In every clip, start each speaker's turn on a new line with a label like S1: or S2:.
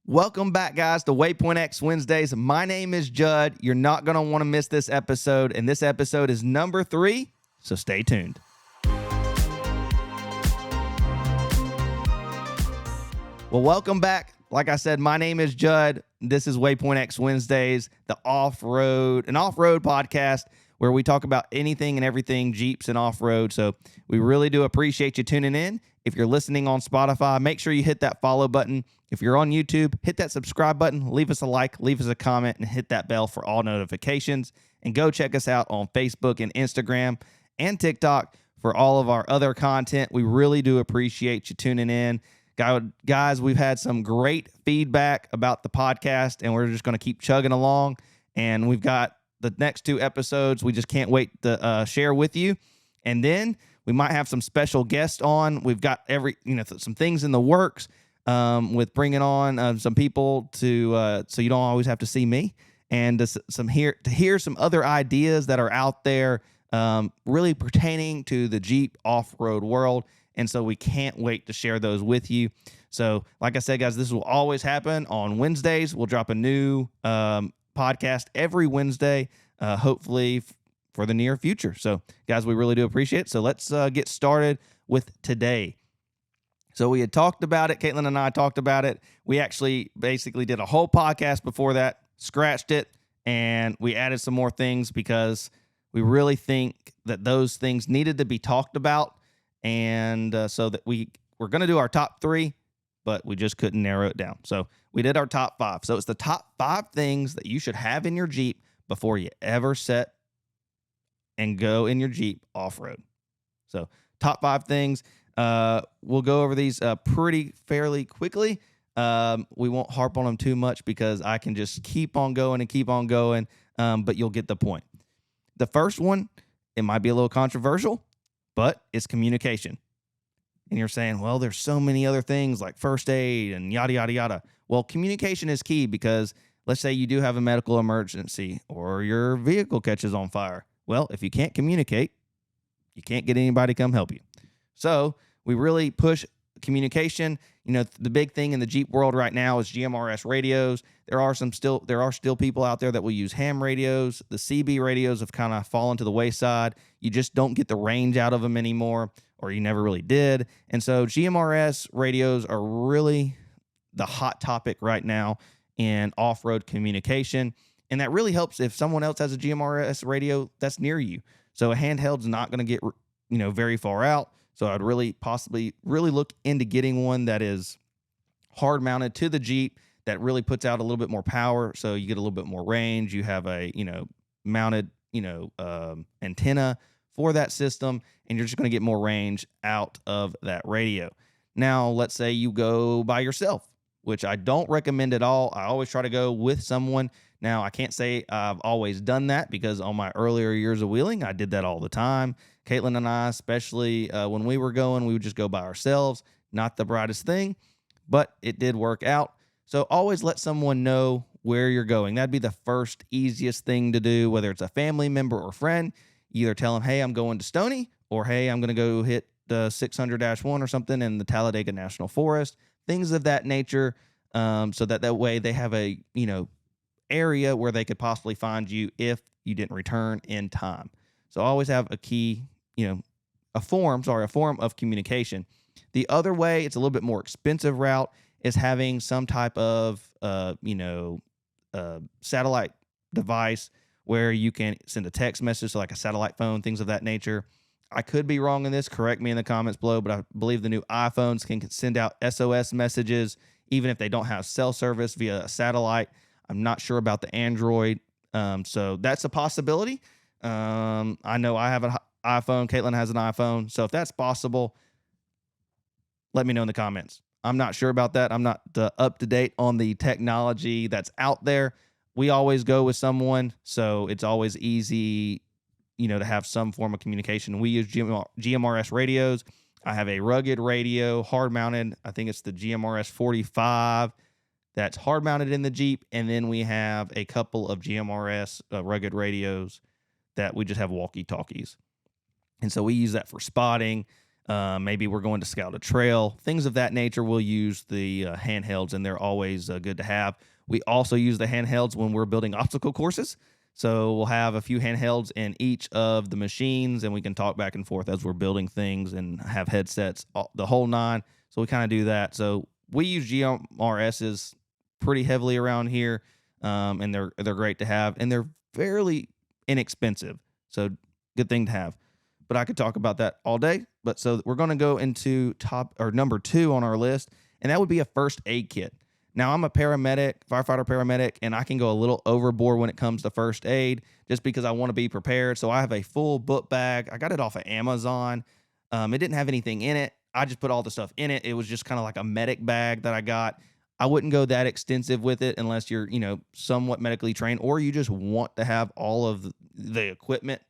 S1: Welcome back, guys, to Waypoint X Wednesdays. My name is Judd. You're not going to want to miss this episode, and this episode is number 3, so stay tuned. Well, welcome back. Like I said, my name is Judd. This is Waypoint X Wednesdays, an off-road podcast where we talk about anything and everything Jeeps and off-road. So we really do appreciate you tuning in. If you're listening on Spotify, make sure you hit that follow button. If you're on YouTube, hit that subscribe button, leave us a like, leave us a comment, and hit that bell for all notifications. And go check us out on Facebook and Instagram and TikTok for all of our other content. We really do appreciate you tuning in. Guys, we've had some great feedback about the podcast, and we're just going to keep chugging along. And we've got the next 2 episodes we just can't wait to share with you. And then we might have some special guests on. We've got some things in the works with bringing on some people to so you don't always have to see me, and to hear some other ideas that are out there really pertaining to the Jeep off-road world. And so we can't wait to share those with you. So like I said, guys, this will always happen on Wednesdays. We'll drop a new podcast every Wednesday, hopefully for the near future. So guys, we really do appreciate it. So let's get started with today. So we had talked about it. Caitlin and I talked about it. We actually basically did a whole podcast before that, scratched it, and we added some more things because we really think that those things needed to be talked about. And so that we're going to do our top 3, but we just couldn't narrow it down. So we did our top 5. So it's the top 5 things that you should have in your Jeep before you ever set and go in your Jeep off-road. So top 5 things. We'll go over these fairly quickly. We won't harp on them too much because I can just keep on going, but you'll get the point. The first one, it might be a little controversial, but it's communication. And you're saying, well, there's so many other things like first aid and yada, yada, yada. Well, communication is key because let's say you do have a medical emergency or your vehicle catches on fire. Well, if you can't communicate, you can't get anybody to come help you. So we really push communication. You know, the big thing in the Jeep world right now is GMRS radios. There are still people out there that will use ham radios. The CB radios have kind of fallen to the wayside. You just don't get the range out of them anymore, or you never really did. And so GMRS radios are really the hot topic right now in off-road communication. And that really helps if someone else has a GMRS radio that's near you. So a handheld's not going to get, very far out. So I'd really look into getting one that is hard mounted to the Jeep that really puts out a little bit more power. So you get a little bit more range. You have a, mounted, antenna for that system, and you're just going to get more range out of that radio. Now, let's say you go by yourself, which I don't recommend at all. I always try to go with someone. Now, I can't say I've always done that because on my earlier years of wheeling, I did that all the time. Caitlin and I, especially when we were going, we would just go by ourselves. Not the brightest thing, but it did work out. So always let someone know where you're going. That'd be the first easiest thing to do, whether it's a family member or friend. Either tell them, hey, I'm going to Stony, or hey, I'm going to go hit the 600-1 or something in the Talladega National Forest, things of that nature, so that way they have a, area where they could possibly find you if you didn't return in time. So always have a form of communication. The other way, it's a little bit more expensive route, is having some type of, satellite device where you can send a text message, so like a satellite phone, things of that nature. I could be wrong in this. Correct me in the comments below, but I believe the new iPhones can send out SOS messages, even if they don't have cell service via a satellite. I'm not sure about the Android. So that's a possibility. I know I have an iPhone. Caitlin has an iPhone. So if that's possible, let me know in the comments. I'm not sure about that. I'm not up to date on the technology that's out there. We always go with someone, so it's always easy, to have some form of communication. We use GMRS radios. I have a rugged radio, hard mounted. I think it's the GMRS 45. That's hard mounted in the Jeep. And then we have a couple of GMRS rugged radios that we just have walkie talkies. And so we use that for spotting. Maybe we're going to scout a trail, things of that nature. We'll use the handhelds, and they're always good to have. We also use the handhelds when we're building obstacle courses. So we'll have a few handhelds in each of the machines, and we can talk back and forth as we're building things and have headsets, the whole nine. So we kind of do that. So we use GMRSs pretty heavily around here, and they're great to have, and they're fairly inexpensive. So good thing to have. But I could talk about that all day. But so we're going to go into number 2 on our list, and that would be a first aid kit. Now, I'm a firefighter paramedic, and I can go a little overboard when it comes to first aid just because I want to be prepared. So I have a full book bag. I got it off of Amazon. It didn't have anything in it. I just put all the stuff in it. It was just kind of like a medic bag that I got. I wouldn't go that extensive with it unless you're, somewhat medically trained, or you just want to have all of the equipment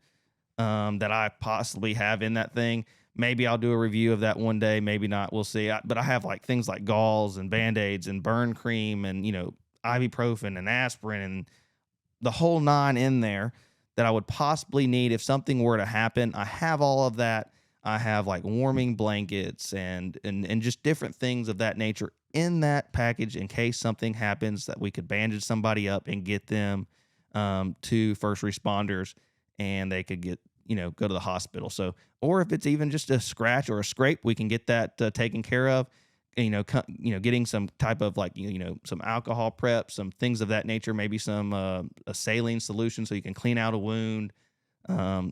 S1: that I possibly have in that thing. Maybe I'll do a review of that one day. Maybe not. We'll see. But I have like things like gauze and Band-Aids and burn cream and, ibuprofen and aspirin and the whole nine in there that I would possibly need if something were to happen. I have all of that. I have like warming blankets and just different things of that nature in that package in case something happens, that we could bandage somebody up and get them to first responders, and they could get, go to the hospital. So, or if it's even just a scratch or a scrape, we can get that taken care of. Getting some type of like, some alcohol prep, some things of that nature, maybe some a saline solution so you can clean out a wound.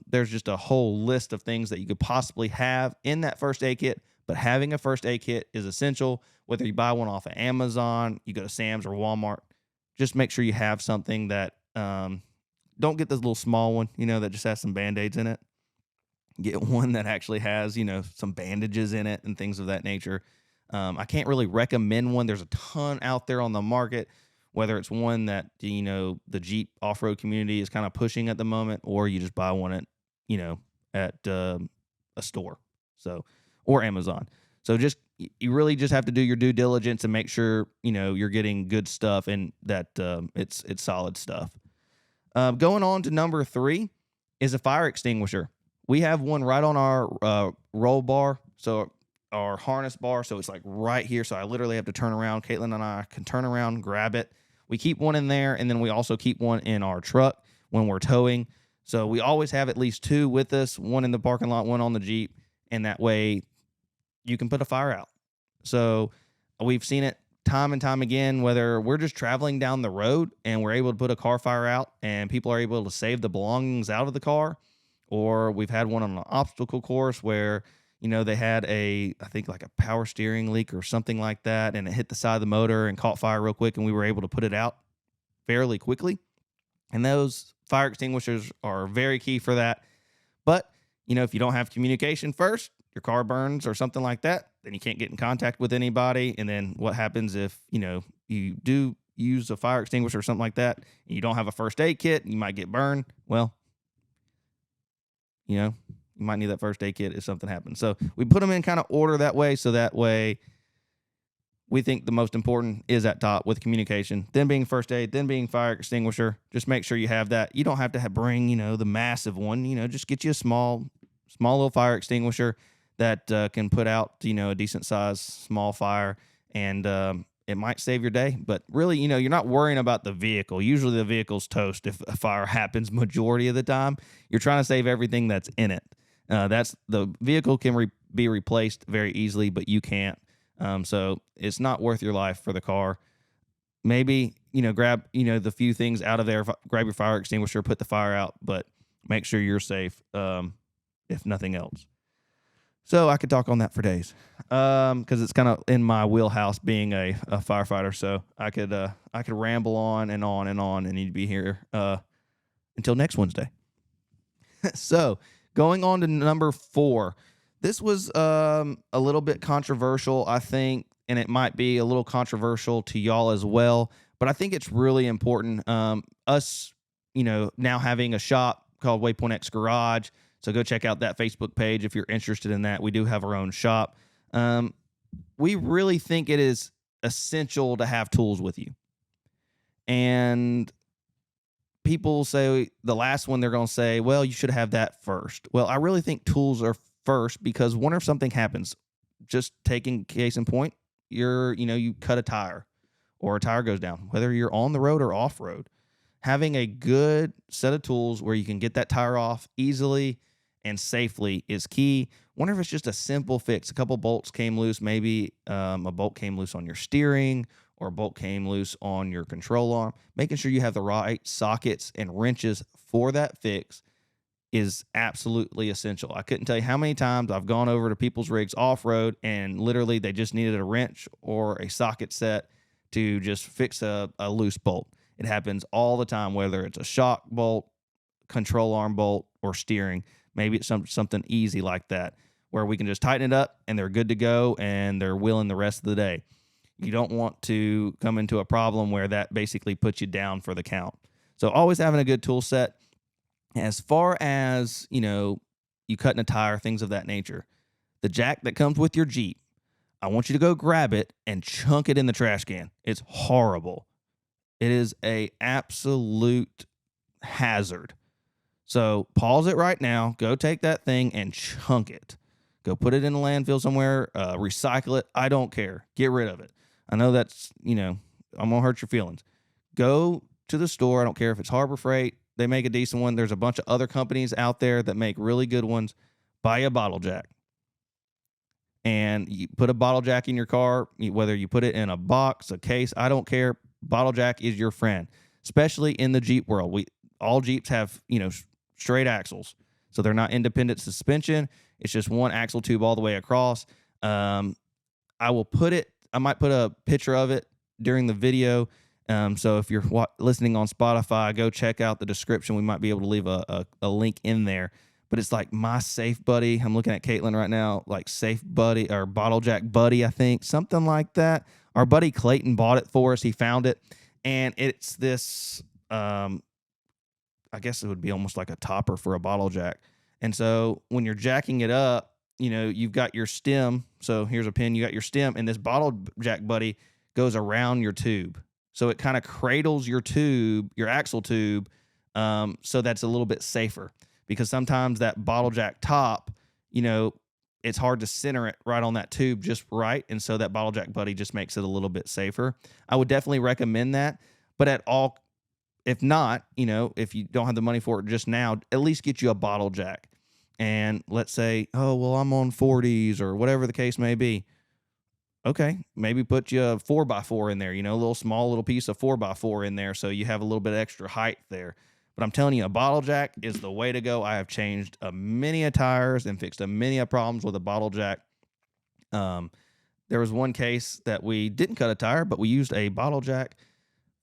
S1: There's just a whole list of things that you could possibly have in that first aid kit, but having a first aid kit is essential. Whether you buy one off of Amazon, you go to Sam's or Walmart, just make sure you have something that, don't get this little small one, that just has some Band-Aids in it. Get one that actually has, some bandages in it and things of that nature. I can't really recommend one. There's a ton out there on the market, whether it's one that, the Jeep off-road community is kind of pushing at the moment, or you just buy one at a store, or Amazon. So you really just have to do your due diligence and make sure, you're getting good stuff and that it's solid stuff. Going on to number 3 is a fire extinguisher. We have one right on our roll bar, so our harness bar, so it's like right here. So I literally have to turn around. Caitlin and I can turn around, grab it. We keep one in there, and then we also keep one in our truck when we're towing. So we always have at least 2 with us, one in the parking lot, one on the Jeep, and that way you can put a fire out. So we've seen it time and time again, whether we're just traveling down the road and we're able to put a car fire out and people are able to save the belongings out of the car, or we've had one on an obstacle course where, they had I think like a power steering leak or something like that, and it hit the side of the motor and caught fire real quick, and we were able to put it out fairly quickly. And those fire extinguishers are very key for that. But, if you don't have communication first, your car burns or something like that, then you can't get in contact with anybody. And then what happens if, you do use a fire extinguisher or something like that, and you don't have a first aid kit, you might get burned. Well, you might need that first aid kit if something happens. So we put them in kind of order that way. So that way we think the most important is at top with communication, then being first aid, then being fire extinguisher. Just make sure you have that. You don't have to bring, the massive one, just get you a small little fire extinguisher that can put out, a decent size small fire, and it might save your day. But really, you're not worrying about the vehicle. Usually the vehicle's toast if a fire happens majority of the time. You're trying to save everything that's in it. The vehicle can be replaced very easily, but you can't. So it's not worth your life for the car. Maybe, grab, the few things out of there, grab your fire extinguisher, put the fire out, but make sure you're safe, if nothing else. So I could talk on that for days, because it's kind of in my wheelhouse being a firefighter. So I could ramble on and on and on, and need to be here until next Wednesday. So going on to number 4, this was a little bit controversial, I think, and it might be a little controversial to y'all as well. But I think it's really important. Us, now having a shop called Waypoint X Garage. So go check out that Facebook page if you're interested in that. We do have our own shop. We really think it is essential to have tools with you. And people say the last one, they're going to say, well, you should have that first. Well, I really think tools are first, because wonder if something happens. Just taking case in point, you cut a tire or a tire goes down, whether you're on the road or off road. Having a good set of tools where you can get that tire off easily and safely is key. Wonder if it's just a simple fix. A couple bolts came loose, maybe a bolt came loose on your steering or a bolt came loose on your control arm. Making sure you have the right sockets and wrenches for that fix is absolutely essential. I couldn't tell you how many times I've gone over to people's rigs off-road and literally they just needed a wrench or a socket set to just fix a loose bolt. It happens all the time, whether it's a shock bolt, control arm bolt, or steering. Maybe it's something easy like that where we can just tighten it up and they're good to go and they're wheeling the rest of the day. You don't want to come into a problem where that basically puts you down for the count. So always having a good tool set. As far as, you cutting a tire, things of that nature, the jack that comes with your Jeep, I want you to go grab it and chunk it in the trash can. It's horrible. It is a absolute hazard. So pause it right now. Go take that thing and chunk it. Go put it in a landfill somewhere. Recycle it. I don't care. Get rid of it. I know that's, I'm going to hurt your feelings. Go to the store. I don't care if it's Harbor Freight. They make a decent one. There's a bunch of other companies out there that make really good ones. Buy a bottle jack. And you put a bottle jack in your car, whether you put it in a box, a case, I don't care. Bottle jack is your friend, especially in the Jeep world. All Jeeps have, straight axles. So they're not independent suspension. It's just one axle tube all the way across. I might put a picture of it during the video. So if you're listening on Spotify, go check out the description. We might be able to leave a link in there. But it's like my Safe Buddy. I'm looking at Caitlin right now, like Safe Buddy or Bottle Jack Buddy, I think, something like that. Our buddy Clayton bought it for us. He found it, and it's this. I guess it would be almost like a topper for a bottle jack. And so when you're jacking it up, you've got your stem. So here's a pin. You got your stem, and this bottle jack buddy goes around your tube. So it kind of cradles your tube, your axle tube, so that's a little bit safer. Because sometimes that bottle jack top, it's hard to center it right on that tube just right. And so that bottle jack buddy just makes it a little bit safer. I would definitely recommend that. But if not, if you don't have the money for it just now, at least get you a bottle jack. And let's say, oh, well, I'm on 40s or whatever the case may be. Okay, maybe put you a 4x4 in there, a little piece of 4x4 in there so you have a little bit of extra height there. But I'm telling you, a bottle jack is the way to go. I have changed many tires and fixed many problems with a bottle jack. There was one case that we didn't cut a tire, but we used a bottle jack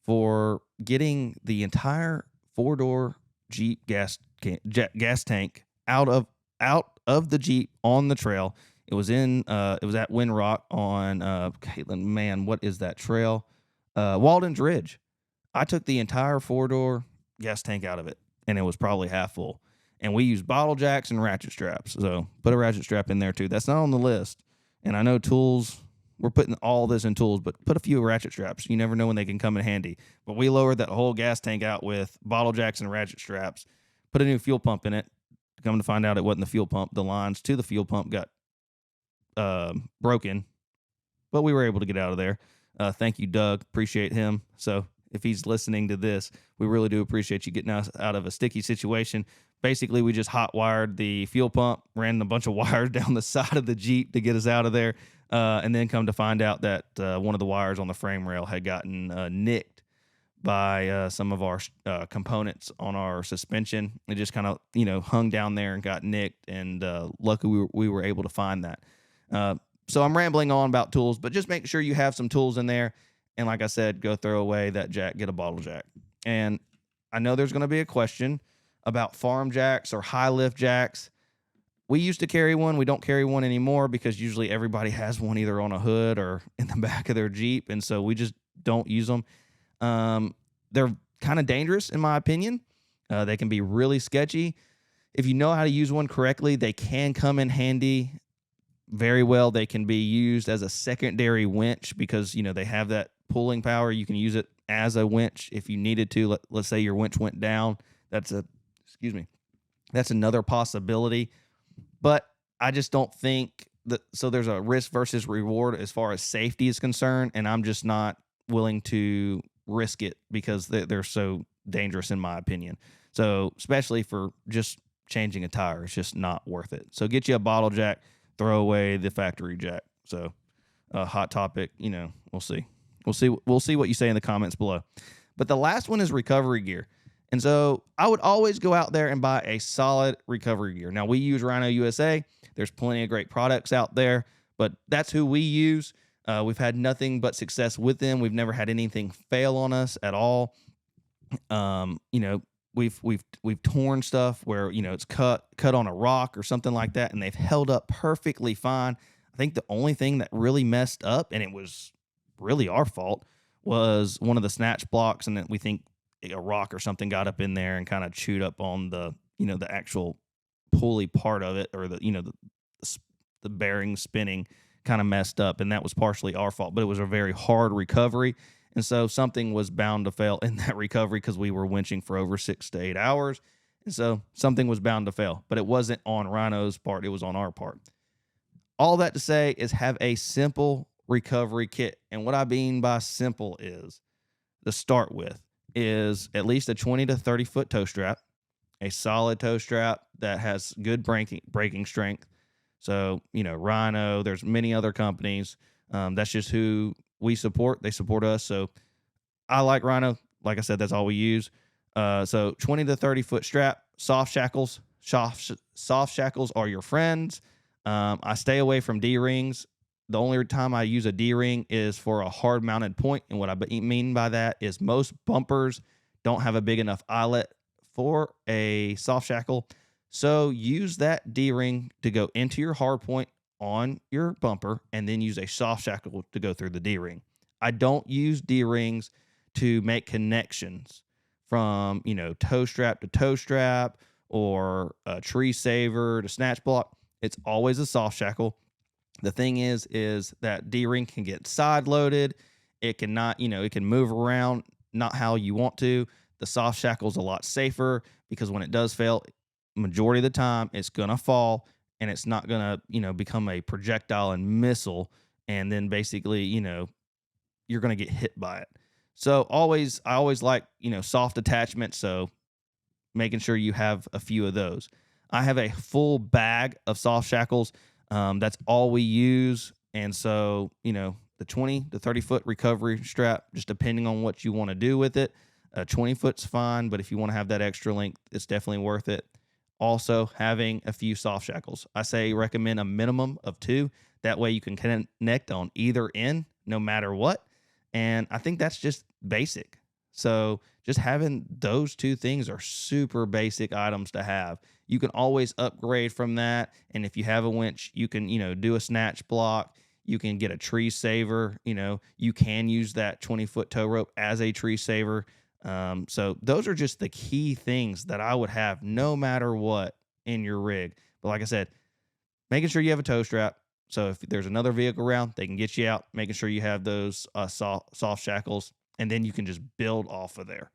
S1: for getting the entire four-door Jeep gas tank out of the Jeep on the trail. It was at Windrock on Caitlin. Man, what is that trail? Walden's Ridge. I took the entire four-door gas tank out of it, and it was probably half full. And we used bottle jacks and ratchet straps. So put a ratchet strap in there too. That's not on the list. And I know tools, we're putting all this in tools, but put a few ratchet straps. You never know when they can come in handy. But we lowered that whole gas tank out with bottle jacks and ratchet straps, put a new fuel pump in it. Come to find out it wasn't the fuel pump. The lines to the fuel pump got broken, but we were able to get out of there. Thank you, Doug. Appreciate him. So if he's listening to this, we really do appreciate you getting us out of a sticky situation. Basically, we just hot wired the fuel pump, ran a bunch of wires down the side of the Jeep to get us out of there, and then come to find out that one of the wires on the frame rail had gotten nicked by some of our components on our suspension. It just kind of hung down there and got nicked, and luckily we were able to find that. So I'm rambling on about tools, but just make sure you have some tools in there. And like I said, go throw away that jack, get a bottle jack. And I know there's going to be a question about farm jacks or high lift jacks. We used to carry one. We don't carry one anymore because usually everybody has one either on a hood or in the back of their Jeep. And so we just don't use them. They're kind of dangerous in my opinion. They can be really sketchy. If you know how to use one correctly, they can come in handy very well. They can be used as a secondary winch because, they have that pulling power. You can use it as a winch if you needed to. Let's say your winch went down. That's another possibility. But I just don't think that. So there's a risk versus reward as far as safety is concerned, and I'm just not willing to risk it because they're so dangerous in my opinion. So especially for just changing a tire, it's just not worth it. So get you a bottle jack, throw away the factory jack. So hot topic, we'll see. We'll see what you say in the comments below. But the last one is recovery gear. And so I would always go out there and buy a solid recovery gear. Now we use Rhino USA. There's plenty of great products out there, but that's who we use. We've had nothing but success with them. We've never had anything fail on us at all. We've torn stuff where it's cut on a rock or something like that, and they've held up perfectly fine. I think the only thing that really messed up, and it was really our fault, was one of the snatch blocks, and then we think a rock or something got up in there and kind of chewed up on the actual pulley part of it, or the bearing spinning kind of messed up, and that was partially our fault. But it was a very hard recovery, and so something was bound to fail in that recovery because we were winching for over 6 to 8 hours, and so something was bound to fail. But it wasn't on Rhino's part; it was on our part. All that to say is have a simple recovery kit, and what I mean by simple is, to start with, is at least a 20 to 30 foot toe strap, a solid toe strap that has good braking strength. So, Rhino, there's many other companies. That's just who we support. They support us. So I like Rhino. Like I said, that's all we use. So 20 to 30 foot strap, soft shackles. Soft shackles are your friends. I stay away from D-rings. The only time I use a D-ring is for a hard mounted point. And what I mean by that is most bumpers don't have a big enough eyelet for a soft shackle. So use that D-ring to go into your hard point on your bumper, and then use a soft shackle to go through the D-ring. I don't use D-rings to make connections from, toe strap to toe strap, or a tree saver to snatch block. It's always a soft shackle. The thing is that D-ring can get side loaded. It cannot, it can move around, not how you want to. The soft shackle is a lot safer because when it does fail, majority of the time it's going to fall, and it's not going to, become a projectile and missile. And then basically, you're going to get hit by it. So I always like, soft attachments. So making sure you have a few of those. I have a full bag of soft shackles. That's all we use. And so, the 20 to 30 foot recovery strap, just depending on what you want to do with it. 20 foot's fine, but if you want to have that extra length, it's definitely worth it. Also, having a few soft shackles. I recommend a minimum of 2. That way you can connect on either end, no matter what. And I think that's just basic. So just having those 2 things are super basic items to have. You can always upgrade from that. And if you have a winch, you can, do a snatch block. You can get a tree saver. You can use that 20-foot tow rope as a tree saver. So those are just the key things that I would have no matter what in your rig. But like I said, making sure you have a tow strap. So if there's another vehicle around, they can get you out, making sure you have those soft shackles, and then you can just build off of there.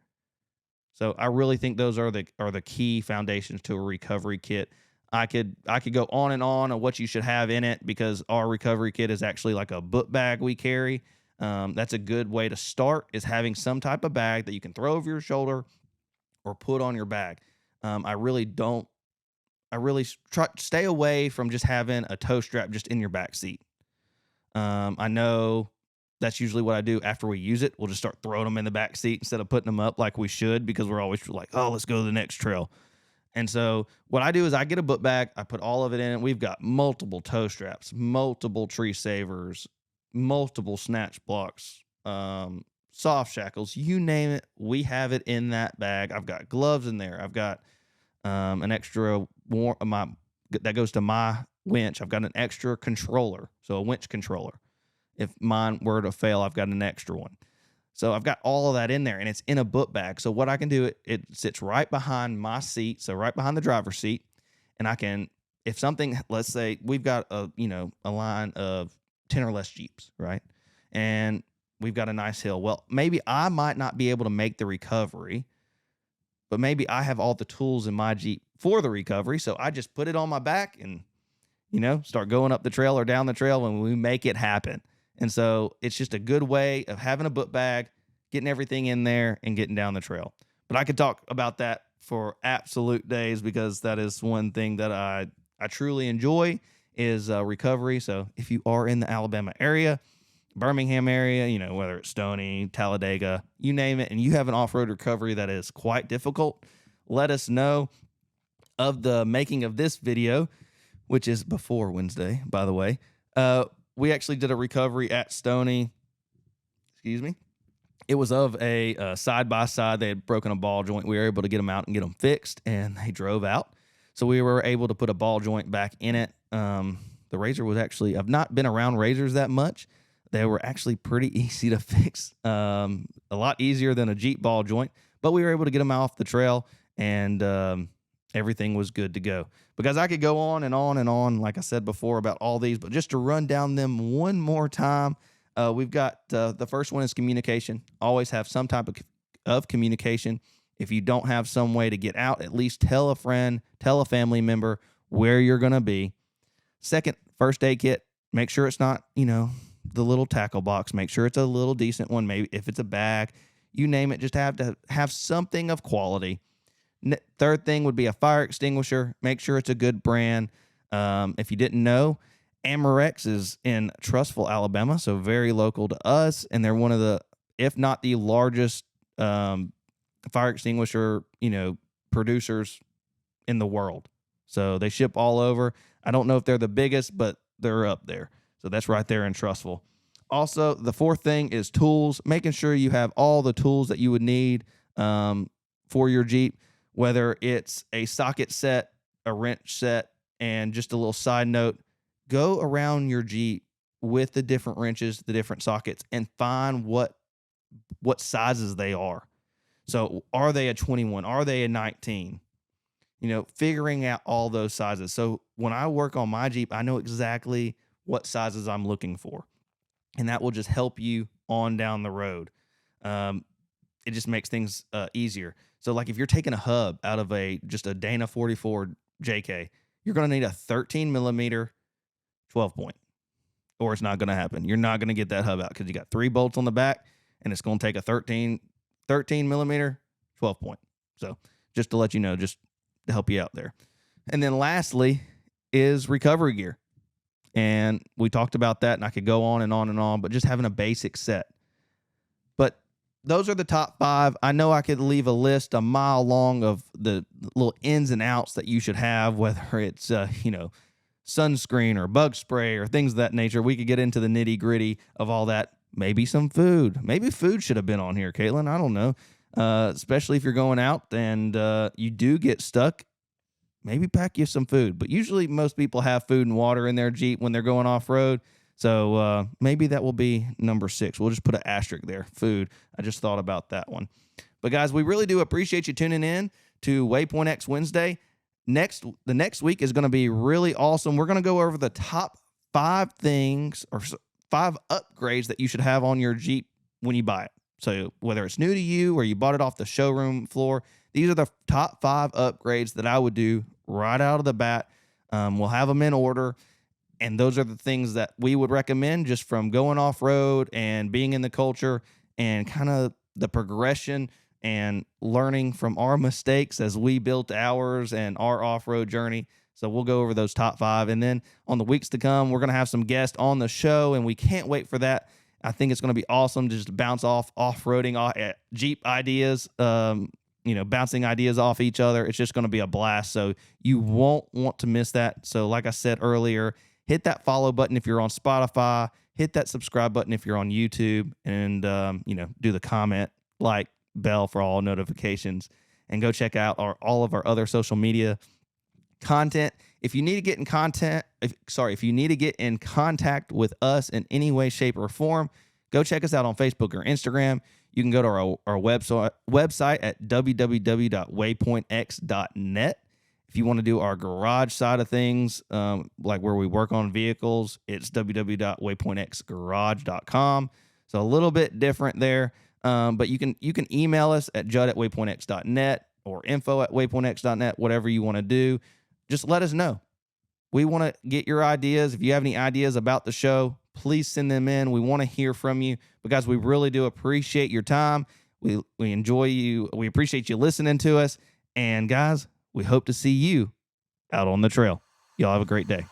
S1: So I really think those are the key foundations to a recovery kit. I could go on and on what you should have in it, because our recovery kit is actually like a book bag we carry. That's a good way to start, is having some type of bag that you can throw over your shoulder or put on your bag. I really try stay away from just having a tow strap just in your back seat. I know that's usually what I do after we use it. We'll just start throwing them in the back seat instead of putting them up like we should, because we're always like, oh, let's go to the next trail. And so what I do is I get a book bag, I put all of it in it. We've got multiple toe straps, multiple tree savers, multiple snatch blocks, soft shackles, you name it, we have it in that bag. I've got gloves in there. I've got an extra that goes to my winch. I've got an extra controller, so a winch controller. If mine were to fail, I've got an extra one. So I've got all of that in there, and it's in a book bag. So what I can do, it sits right behind my seat, so right behind the driver's seat, and I can, if something, let's say we've got a line of 10 or less Jeeps, right? And we've got a nice hill. Well, maybe I might not be able to make the recovery, but maybe I have all the tools in my Jeep for the recovery. So I just put it on my back and, start going up the trail or down the trail when we make it happen. And so it's just a good way of having a book bag, getting everything in there, and getting down the trail. But I could talk about that for absolute days, because that is one thing that I truly enjoy is recovery. So if you are in the Alabama area, Birmingham area, whether it's Stony, Talladega, you name it, and you have an off-road recovery that is quite difficult, let us know. Of the making of this video, which is before Wednesday, by the way, we actually did a recovery at Stony. Excuse me. It was of a side-by-side. They had broken a ball joint. We were able to get them out and get them fixed, and they drove out. So we were able to put a ball joint back in it. The Razor was actually, I've not been around Razors that much. They were actually pretty easy to fix, a lot easier than a Jeep ball joint, but we were able to get them off the trail, and everything was good to go. Because I could go on and on and on, like I said before, about all these, but just to run down them one more time, we've got the first one is communication. Always have some type of communication. If you don't have some way to get out, at least tell a friend, tell a family member where you're going to be. Second, first aid kit. Make sure it's not, the little tackle box. Make sure it's a little decent one. Maybe if it's a bag, you name it, just have to have something of quality. Third thing would be a fire extinguisher. Make sure it's a good brand. If you didn't know, Amorex is in Trussville, Alabama, so very local to us, and they're one of the, if not the largest fire extinguisher, producers in the world. So they ship all over. I don't know if they're the biggest, but they're up there. So that's right there in Trussville. Also, the fourth thing is tools. Making sure you have all the tools that you would need for your Jeep, whether it's a socket set, a wrench set, and just a little side note, go around your Jeep with the different wrenches, the different sockets, and find what sizes they are. So are they a 21? Are they a 19? Figuring out all those sizes. So when I work on my Jeep, I know exactly what sizes I'm looking for. And that will just help you on down the road. It just makes things easier. So like if you're taking a hub out of just a Dana 44 JK, you're going to need a 13 millimeter 12 point, or it's not going to happen. You're not going to get that hub out because you got 3 bolts on the back, and it's going to take a 13 millimeter 12 point. So just to let you know, just to help you out there. And then lastly is recovery gear. And we talked about that, and I could go on and on and on, but just having a basic set. But those are the top 5. I know I could leave a list a mile long of the little ins and outs that you should have, whether it's, sunscreen or bug spray or things of that nature. We could get into the nitty gritty of all that. Maybe some food. Maybe food should have been on here, Caitlin. I don't know. Especially if you're going out and you do get stuck, maybe pack you some food. But usually most people have food and water in their Jeep when they're going off-road. So maybe that will be number 6. We'll just put an asterisk there, food. I just thought about that one. But guys, we really do appreciate you tuning in to Waypoint X Wednesday. The next week is going to be really awesome. We're going to go over the top 5 things or 5 upgrades that you should have on your Jeep when you buy it. So whether it's new to you or you bought it off the showroom floor, these are the top 5 upgrades that I would do right out of the bat. We'll have them in order. And those are the things that we would recommend just from going off-road and being in the culture and kind of the progression and learning from our mistakes as we built ours and our off-road journey. So we'll go over those top 5. And then on the weeks to come, we're going to have some guests on the show, and we can't wait for that. I think it's going to be awesome to just bounce off-roading Jeep ideas, bouncing ideas off each other. It's just going to be a blast. So you won't want to miss that. So like I said earlier, hit that follow button if you're on Spotify, hit that subscribe button if you're on YouTube, and, do the comment, like, bell for all notifications, and go check out all of our other social media content. If you need to get in if you need to get in contact with us in any way, shape, or form, go check us out on Facebook or Instagram. You can go to our website at www.waypointx.net. If you want to do our garage side of things, like where we work on vehicles, it's www.waypointxgarage.com. So a little bit different there. But you can email us at judd@waypointx.net or info@waypointx.net, whatever you want to do. Just let us know. We want to get your ideas. If you have any ideas about the show, please send them in. We want to hear from you because we really do appreciate your time. We enjoy you. We appreciate you listening to us. And guys, we hope to see you out on the trail. Y'all have a great day.